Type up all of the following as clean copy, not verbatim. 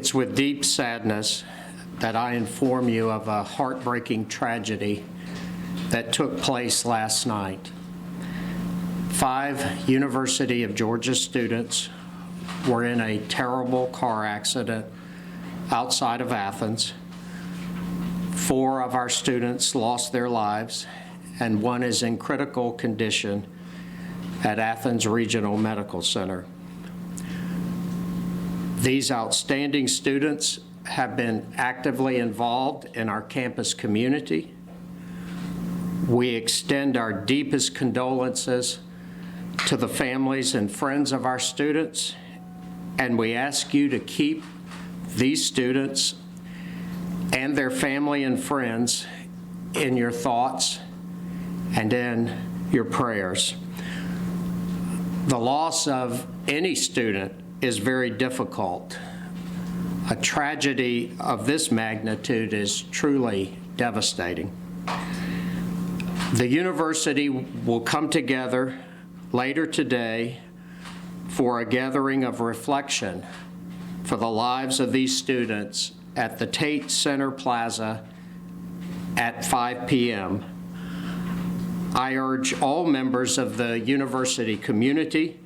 It's with deep sadness that I inform you of a heartbreaking tragedy that took place last night. 5 University of Georgia students were in a terrible car accident outside of Athens. 4 of our students lost their lives, and 1 is in critical condition at Athens Regional Medical Center. These outstanding students have been actively involved in our campus community. We extend our deepest condolences to the families and friends of our students, and we ask you to keep these students and their family and friends in your thoughts and in your prayers. The loss of any student is very difficult. A tragedy of this magnitude is truly devastating. The university will come together later today for a gathering of reflection for the lives of these students at the Tate Center Plaza at 5 p.m. I urge all members of the university community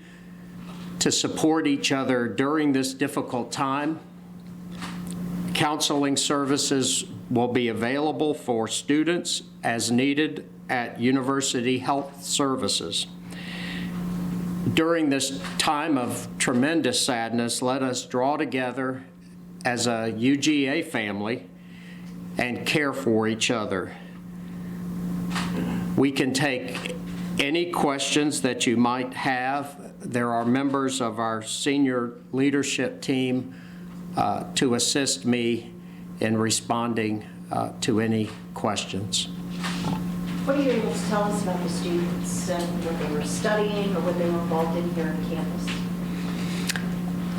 to support each other during this difficult time. Counseling services will be available for students as needed at University Health Services. During this time of tremendous sadness, let us draw together as a UGA family and care for each other. We can take any questions that you might have. There are members of our senior leadership team to assist me in responding to any questions. What are you able to tell us about the students and what they were studying or what they were involved in here on campus?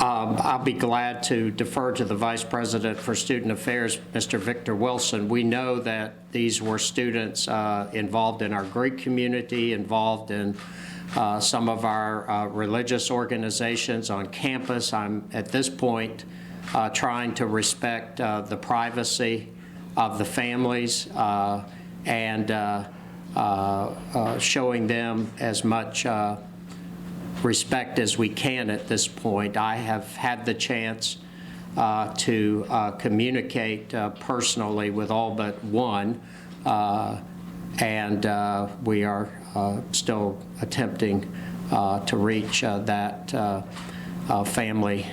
I'll be glad to defer to the Vice President for Student Affairs, Mr. Victor Wilson. We know that these were students involved in our Greek community, involved in some of our religious organizations on campus. I'm, at this point, trying to respect the privacy of the families and showing them as much respect as we can at this point. I have had the chance to communicate personally with all but 1, and we are still attempting to reach that family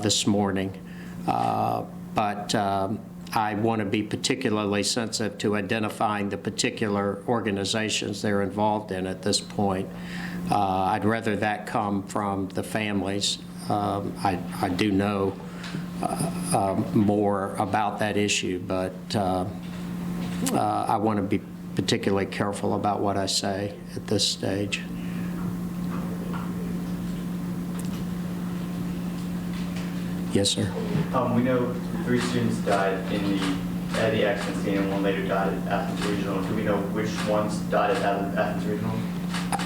this morning. But I want to be particularly sensitive to identifying the particular organizations they're involved in at this point. I'd rather that come from the families. I do know more about that issue, but I want to be particularly careful about what I say at this stage. Yes, sir. We know 3 students died at the accident scene and 1 later died at Athens Regional. Do we know which ones died at Athens Regional?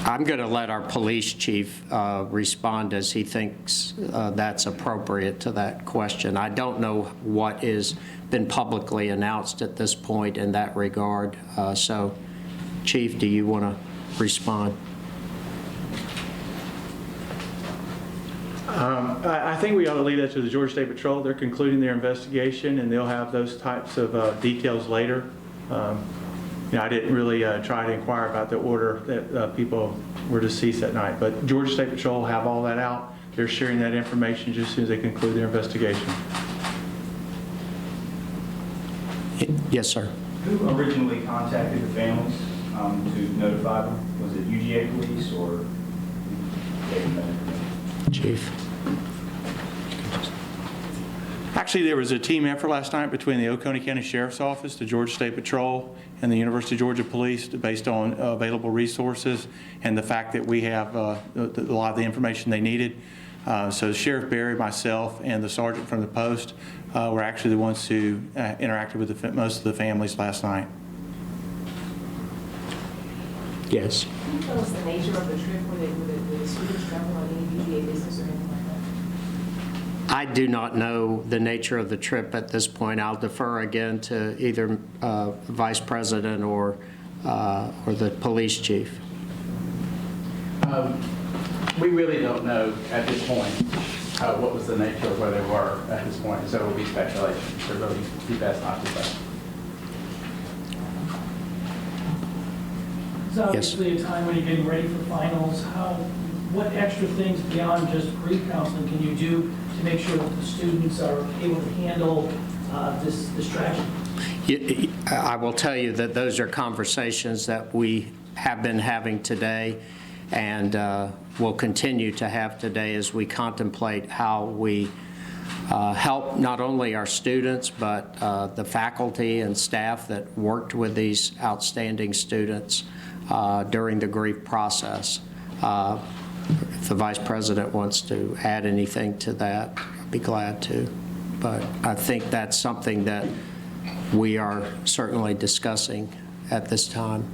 I'm going to let our police chief respond as he thinks that's appropriate to that question. I don't know what has been publicly announced at this point in that regard. So, Chief, do you want to respond? I think we ought to leave that to the Georgia State Patrol. They're concluding their investigation, and they'll have those types of details later. I didn't really try to inquire about the order that people were deceased that night, but Georgia State Patrol have all that out. They're sharing that information just as soon as they conclude their investigation. Yes, sir. Who originally contacted the families to notify them? Was it UGA police or Chief? Actually, there was a team effort last night between the Oconee County Sheriff's Office, the Georgia State Patrol, and the University of Georgia Police based on available resources and the fact that we have a lot of the information they needed. So Sheriff Berry, myself, and the sergeant from the post were actually the ones who interacted with most of the families last night. Yes. Can you tell us the nature of the trip? Were the students traveling on any UGA business or anything like I do not know the nature of the trip at this point. I'll defer again to either Vice President or the police chief. We really don't know at this point what was the nature of where they were at this point, so it will be speculation. So really, be best not to say. It's obviously a time when you're getting ready for finals. What extra things beyond just grief counseling can you do to make sure that the students are able to handle this tragedy? I will tell you that those are conversations that we have been having today and will continue to have today as we contemplate how we help not only our students but the faculty and staff that worked with these outstanding students during the grief process. If the Vice President wants to add anything to that, I'd be glad to. But I think that's something that we are certainly discussing at this time.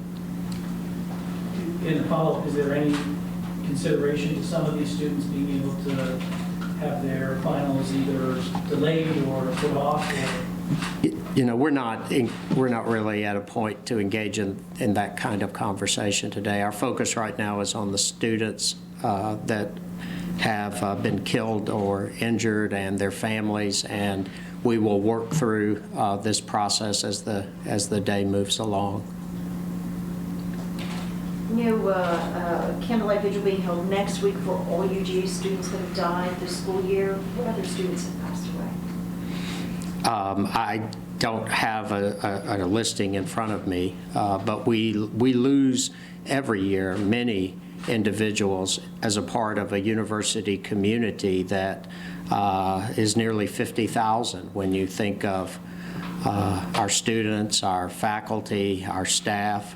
In the follow-up, is there any consideration to some of these students being able to have their finals either delayed or put off? You know, we're not really at a point to engage in that kind of conversation today. Our focus right now is on the students that have been killed or injured and their families, and we will work through this process as the day moves along. Candlelight Vigil being held next week for all UGA students that have died this school year. What other students have passed away? I don't have a listing in front of me, but we lose every year many individuals as a part of a university community that is nearly 50,000 when you think of our students, our faculty, our staff,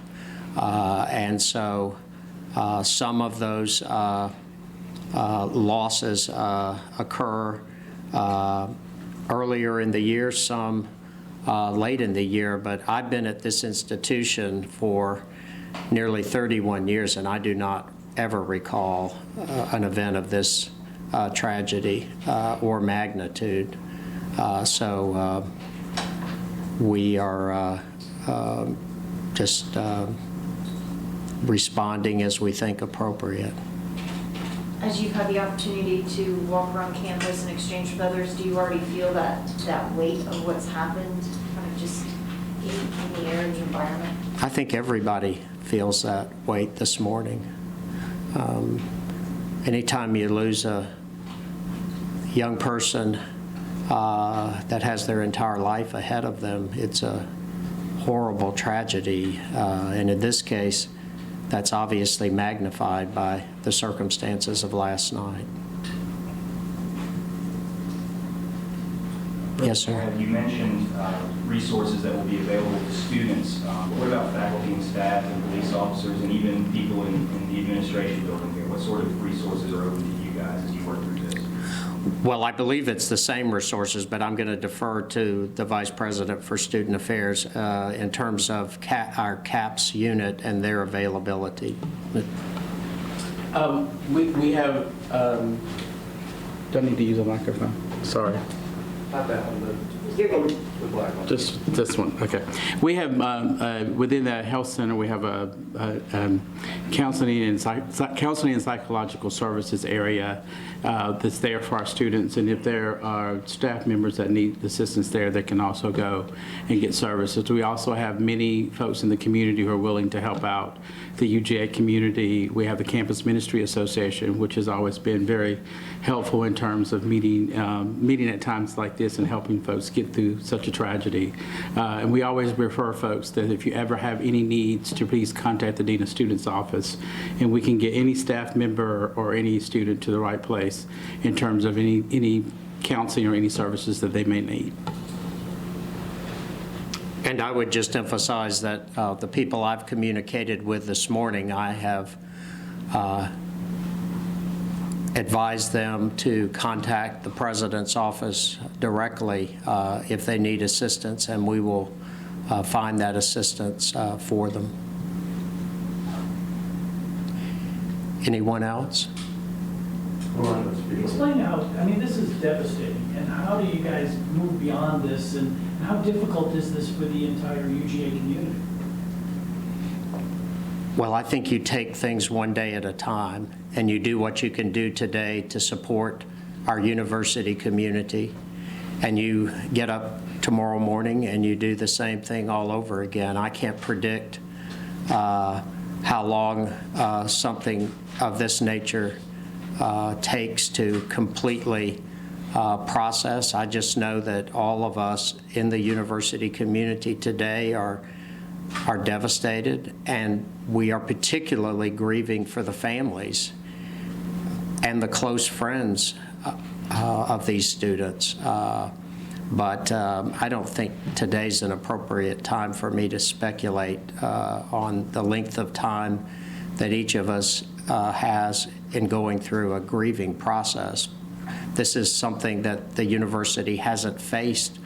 and so some of those losses occur earlier in the year, some late in the year, but I've been at this institution for nearly 31 years, and I do not ever recall an event of this tragedy or magnitude. So we are just responding as we think appropriate. As you've had the opportunity to walk around campus and exchange with others, do you already feel that weight of what's happened kind of just in the air, in the environment? I think everybody feels that weight this morning. Anytime you lose a young person that has their entire life ahead of them, it's a horrible tragedy. And in this case, that's obviously magnified by the circumstances of last night. Yes, sir. You mentioned resources that will be available to students. What about faculty and staff and police officers and even people in the administration building here? What sort of resources are open to you guys as you work through this? Well, I believe it's the same resources, but I'm going to defer to the Vice President for Student Affairs in terms of our CAPS unit and their availability. We have, don't need to use a microphone. Sorry. Not that one, You're good. the black one. Just this one, okay. We have, within the health center, we have a counseling and psychological services area that's there for our students, and if there are staff members that need assistance there, they can also go and get services. We also have many folks in the community who are willing to help out the UGA community. We have the Campus Ministry Association, which has always been very helpful in terms of meeting at times like this and helping folks get through such a tragedy. And we always refer folks that if you ever have any needs, to please contact the Dean of Students office, and we can get any staff member or any student to the right place in terms of any counseling or any services that they may need. And I would just emphasize that the people I've communicated with this morning, I have advised them to contact the President's office directly if they need assistance, and we will find that assistance for them. Anyone else? Explain how, I mean, this is devastating, and how do you guys move beyond this, and how difficult is this for the entire UGA community? Well, I think you take things one day at a time, and you do what you can do today to support our university community, and you get up tomorrow morning and you do the same thing all over again. I can't predict how long something of this nature takes to completely process. I just know that all of us in the university community today are devastated, and we are particularly grieving for the families and the close friends of these students. But I don't think today's an appropriate time for me to speculate on the length of time that each of us has in going through a grieving process. This is something that the university hasn't faced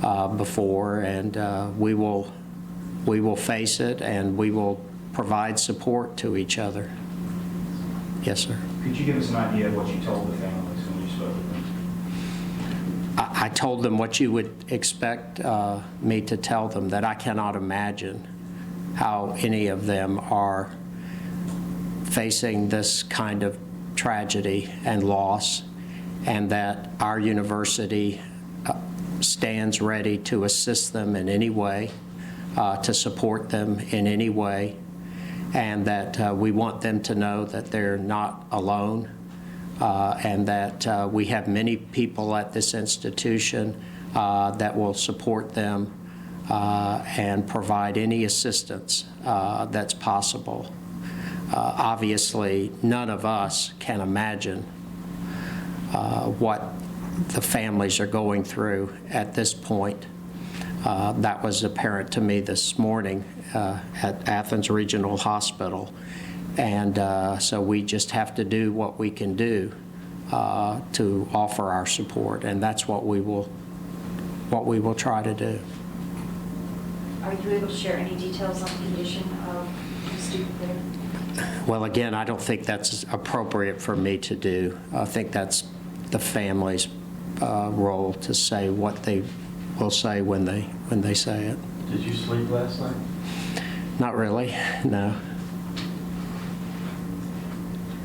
before, and we will face it, and we will provide support to each other. Yes, sir. Could you give us an idea of what you told the families when you spoke with them? I told them what you would expect me to tell them, that I cannot imagine how any of them are facing this kind of tragedy and loss, and that our university stands ready to assist them in any way, to support them in any way, and that we want them to know that they're not alone, and that we have many people at this institution that will support them and provide any assistance that's possible. Obviously, none of us can imagine what the families are going through at this point. That was apparent to me this morning at Athens Regional Hospital. And so we just have to do what we can do to offer our support, and that's what we will try to do. Are you able to share any details on the condition of the student there? Well, again, I don't think that's appropriate for me to do. I think that's the family's role to say what they will say when they say it. Did you sleep last night? Not really, no.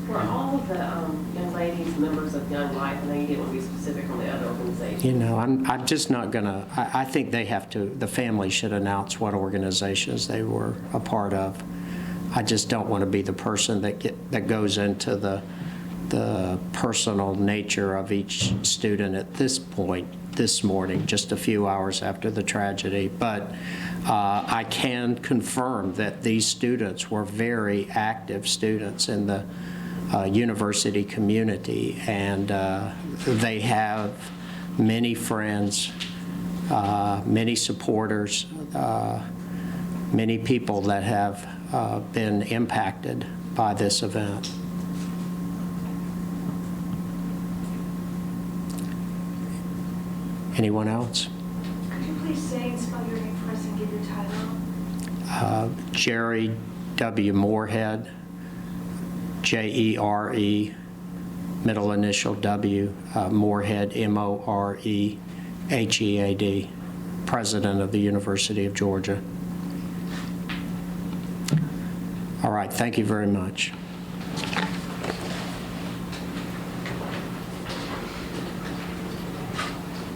Were all of the young ladies members of Young Life? I know you didn't want to be specific on the other organizations. You know, I'm just not gonna, I think they have to, the family should announce what organizations they were a part of. I just don't want to be the person that goes into the personal nature of each student at this point, this morning, just a few hours after the tragedy. But I can confirm that these students were very active students in the university community, and they have many friends, many supporters, many people that have been impacted by this event. Anyone else? Could you please say and spell your name for us and give your title? Jere W. Morehead, Jere, middle initial W, Morehead, Morehead, President of the University of Georgia. All right, thank you very much.